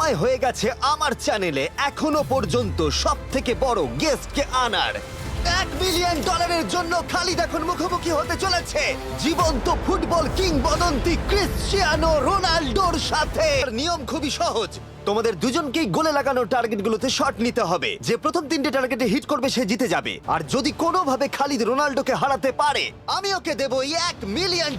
সময় হয়ে গেছে আমার চ্যানেলে এখনো পর্যন্ত সব থেকে বড় গেস্টকে আনার। $1 মিলিয়ন জন্য খালিদ এখন মুখোমুখি হতে চলেছে জীবন্ত ফুটবল কিংবদন্তি ক্রিশ্চিয়ানো রোনাল্ডোর সাথে। নিয়ম খুবই সহজ, তোমাদের দুজনকেই গোলে লাগানো টার্গেটগুলোতে শট নিতে হবে। যে প্রথম 3টে টার্গেটে হিট করবে সে জিতে যাবে। আর যদি কোনোভাবে খালিদ রোনাল্ডোকে হারাতে পারে আমি ওকে দেবো $1 মিলিয়ন।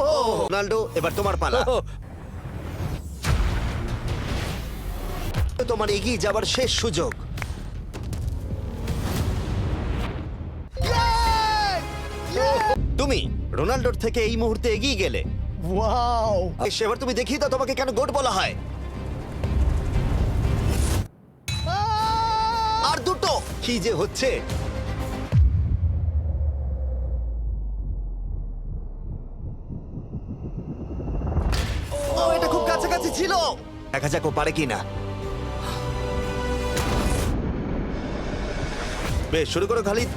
ও রোনাল্ডো, এবার তোমার পালা। তোমার এগিয়ে যাবার শেষ সুযোগ। তুমি রোনাল্ডোর থেকে এই মুহূর্তে এগিয়ে গেলে। ওয়াও! এবার তুমি দেখিয়ে দাও তোমাকে কেন গোট বলা হয়। আর দুটো কি যে হচ্ছে। ও, এটা খুব কাছাকাছি ছিল। দেখা যাক ও পারে কিনা। বেশ, শুরু করো খালিদ।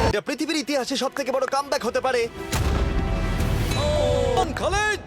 এটা পৃথিবীর ইতিহাসে সব থেকে বড় কামব্যাক হতে পারে। খালিদ!